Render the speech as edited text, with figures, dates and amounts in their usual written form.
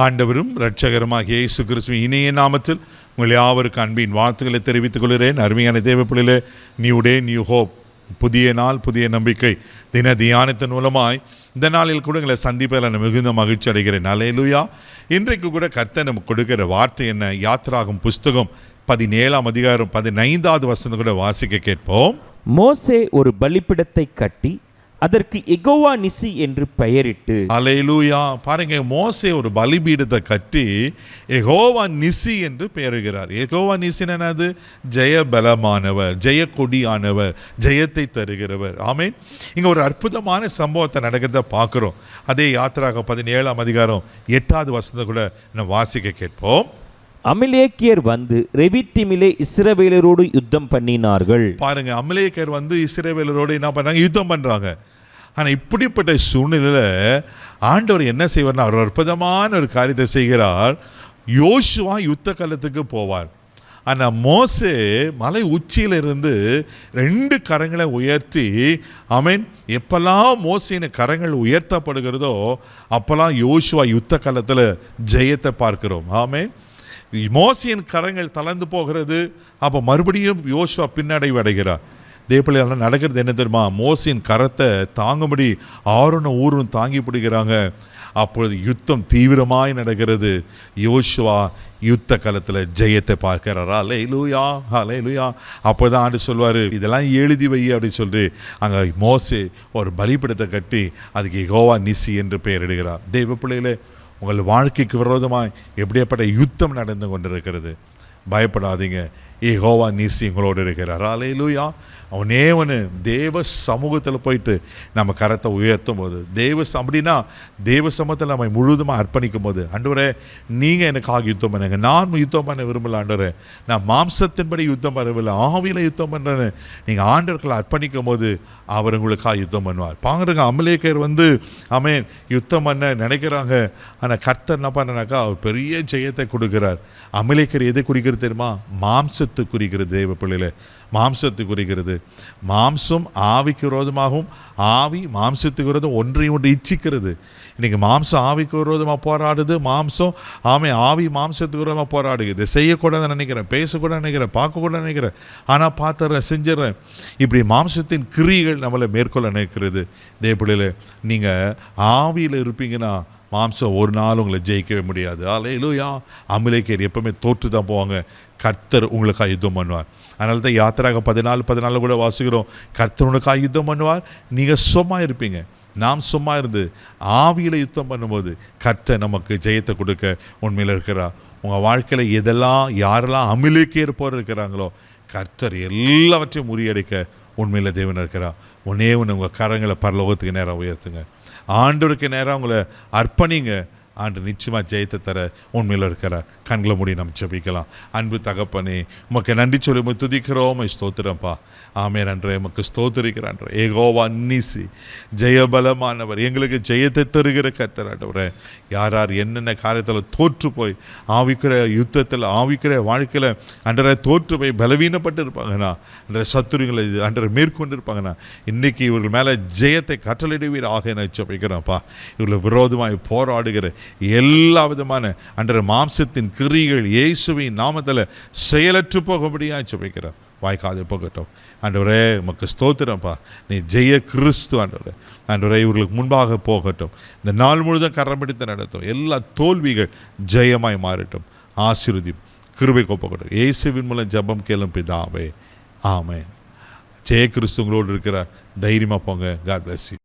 ஆண்டவரும் இரட்சகருமாகிய இயேசு கிறிஸ்துவின் இனிய நாமத்தில் உங்கள் யாவருக்கு அன்பின் வாழ்த்துக்களை தெரிவித்துக் கொள்கிறேன். அருமையான தேவப்பிள்ளைகளே, நியூ டே நியூ ஹோப், புதிய நாள் புதிய நம்பிக்கை தின தியானத்தின் மூலமாய் இந்த நாளில் கூட எங்களை சந்திப்பதில் நான் மிகுந்த மகிழ்ச்சி அடைகிறேன். அல்லேலூயா. இன்றைக்கு கூட கர்த்தர் நமக்கு கொடுக்கிற வார்த்தை என்ன? யாத்திராகும் புஸ்தகம் 17ஆம் அதிகாரம் 15வது வசனம் கூட வாசிக்க கேட்போம். மோசே ஒரு பலிபீடத்தை கட்டி அதற்கு யெகோவா நிசி என்று பெயரிட்டு. அல்லேலூயா. பாருங்க, மோசே ஒரு பலிபீடத்தை கட்டி யெகோவா நிசி என்று பெயருகிறார். யெகோவா நிசின்னு என்னது? ஜெய பலமானவர், ஜெய கொடியானவர், ஜெயத்தை தருகிறவர். ஆமென். இங்க ஒரு அற்புதமான சம்பவத்தை நடக்கிறத பார்க்கிறோம். அதே யாத்திராக 17ஆம் அதிகாரம் 8வது வசனத்தை கூட நம்ம வாசிக்க கேட்போம். அமலேக்கியர் வந்து ரெவித்தீமிலே இஸ்ரவேலரோடு யுத்தம் பண்ணினார்கள். பாருங்க, அமலேக்கியர் வந்து இஸ்ரவேலரோடு என்ன பண்றாங்க? யுத்தம் பண்றாங்க. ஆனால் இப்படிப்பட்ட சூழ்நிலையில் ஆண்டவர் என்ன செய்வார்னா, அவர் அற்புதமான ஒரு காரியத்தை செய்கிறார். யோசுவா யுத்த காலத்துக்கு போவார். ஆனால் மோசே மலை உச்சியிலிருந்து 2 கரங்களை உயர்த்தி, ஆமென், எப்பெல்லாம் மோசேன கரங்கள் உயர்த்தப்படுகிறதோ அப்போல்லாம் யோசுவா யுத்த காலத்தில் ஜெயத்தை பார்க்கிறோம். ஆமென். மோசேயின் கரங்கள் தளர்ந்து போகிறது. அப்போ மறுபடியும் யோசுவா பின்னடைவு அடைகிறார். தேவப்பிள்ளையால் நடக்கிறது என்ன தெரியுமா? மோசேயின் கரத்தை தாங்கும்படி ஆரோனும் ஊரும் தாங்கி பிடிக்கிறாங்க. அப்பொழுது யுத்தம் தீவிரமாய் நடக்கிறது. யோசுவா யுத்த காலத்தில் ஜெயத்தை பார்க்கிறாரா? அல்லேலூயா, அல்லேலூயா. அப்போ தான் ஆண்டு சொல்வார், இதெல்லாம் எழுதி வை அப்படின்னு சொல்லி அங்கே மோசே ஒரு பலிபீடத்தை கட்டி அதுக்கு யெகோவா நிசி என்று பெயரிடுகிறார். தேவப்பிள்ளைகளே, உங்கள் வாழ்க்கைக்கு விரோதமாய் எப்படியாப்பட்ட யுத்தம் நடந்து கொண்டிருக்கிறது, பயப்படாதீங்க. யெகோவா நிசி உங்களோடு இருக்கிறார். அல்லேலூயா. அவனேவனு தேவ சமூகத்தில் போயிட்டு நம்ம கரத்தை உயர்த்தும் போது, அப்படின்னா தேவ சமூகத்தில் நம்ம முழுவதுமாக அர்ப்பணிக்கும் போது, ஆண்டவரே நீங்கள் எனக்காக யுத்தம் பண்ணுங்க, நான் யுத்தம் பண்ண விரும்பல ஆண்டவரே, நான் மாம்சத்தின்படி யுத்தம் பண்ணவில்லை, ஆவியில் யுத்தம் பண்ணுறேன்னு நீங்கள் ஆண்டவர்களை அர்ப்பணிக்கும் போது அவர் உங்களுக்காக யுத்தம் பண்ணுவார். பாருங்க, அமலேக்கியர் வந்து ஆமென் யுத்தம் பண்ண நினைக்கிறாங்க. ஆனால் கர்த்தர் என்ன பண்ணனாக்கா அவர் பெரிய ஜெயத்தை கொடுக்கிறார். அமலேக்கியர் எதை குறிக்கிறது தெரியுமா? மாம்சத்தை குறிக்கிறது. தேவ பிள்ளையில மாம்சத்தை குறிக்கிறது. மாம்சம் ஆவிக்கு விரோதமாகவும் ஆவி மாம்சத்துக்கு விரோதம் ஒன்றையும் ஒன்று இச்சிக்கிறது. இன்றைக்கி மாம்சம் ஆவிக்கு விரோதமாக போராடுது, மாம்சம் ஆவி மாம்சத்துக்கு விரோதமாக போராடுது. இதை செய்யக்கூடாதுன்னு நினைக்கிறேன், பேசக்கூடாது நினைக்கிறேன், பார்க்கக்கூடாது நினைக்கிறேன், ஆனால் பார்த்துறேன், செஞ்சிடறேன். இப்படி மாம்சத்தின் கிரியைகள் நம்மளை மேற்கொள்ள நினைக்கிறது. தேவப்பிள்ளையில நீங்கள் ஆவியில் இருப்பீங்கன்னா மாம்சம் ஒரு நாள் உங்களை ஜெயிக்கவே முடியாது. அல்லேலூயா. அமலேக்கியர் எப்பவுமே தோற்று தான் போவாங்க. கர்த்தர் உங்களுக்காக யுத்தம் பண்ணுவார். அதனால தான் யாத்திராக 14 கூட வாசிக்கிறோம், கர்த்தர் உங்களுக்காக யுத்தம் பண்ணுவார், நீங்கள் சும்மா இருப்பீங்க. நாம் சும்மா இருந்து ஆவியில் யுத்தம் பண்ணும்போது கர்த்தர் நமக்கு ஜெயத்தை கொடுக்க உண்மையில் இருக்கிறார். உங்கள் வாழ்க்கையில் யாரெல்லாம் அமலேக்கியர் போல இருக்கிறாங்களோ கர்த்தர் எல்லாவற்றையும் முறியடிக்க உண்மையில் தேவன் இருக்கிறார். ஒன்னே உங்கள் கரங்களை பரலோகத்துக்கு நேரம் உயர்த்துங்க, ஆண்டவருக்கு நேரம் உங்களை அர்ப்பணிங்க. ஆண்டு நிச்சயமாக ஜெயத்தை தர உண்மையில் இருக்கிறார். கண்களை மூடி நம்ம ஜெபிக்கலாம். அன்பு தகப்பனே, உமக்கு நன்றி சொல்லி துதிக்கிறோம், ஸ்தோத்திரம்ப்பா. ஆமென். அன்றே உமக்கு ஸ்தோத்திரிக்கிறான். யெகோவா நிசி, ஜெயபலமானவர், எங்களுக்கு ஜெயத்தை தருகிற கர்த்தர். ஆண்டவரே, யார் யார் என்னென்ன காரியத்தில் தோற்று போய் ஆவிக்கிற யுத்தத்தில் ஆவிக்கிற வாழ்க்கையில் அன்றரை தோற்று போய் பலவீனப்பட்டு இருப்பாங்கண்ணா, அன்ற சத்துருங்களை அன்றரை மேற்கொண்டு இருப்பாங்கண்ணா, இன்றைக்கி இவர்கள் மேலே ஜெயத்தை கட்டளையிடுவீர் ஆக என ஜெபிக்கிறோம்ப்பா. இவர்களை விரோதமாக போராடுகிற எல்லா விதமான அன்ற மாம்சத்தின் கிரிகள் இயேசுவின் நாமத்தில் செயலற்று போகும்படியாக ஜெபிக்கிறோம். வாய்க்காது போகட்டும். ஆண்டவரே, உமக்கு ஸ்தோத்திரம்ப்பா. நீ ஜெய கிறிஸ்து ஆண்டவரே. ஆண்டவரே, இவர்களுக்கு முன்பாக போகட்டும். இந்த நாள் முழுதும் கரம் பிடித்து நடத்தும். எல்லா தோல்விகள் ஜெயமாய் மாறட்டும். ஆசீர்வதியும் கிருபை கோப்பகட்டும். இயேசுவின் மூலம் ஜெபம் கேளும் பிதாவே, ஆமென். ஜெய கிறிஸ்து உங்களோடு இருக்கிற. தைரியமாக போங்க. God bless you.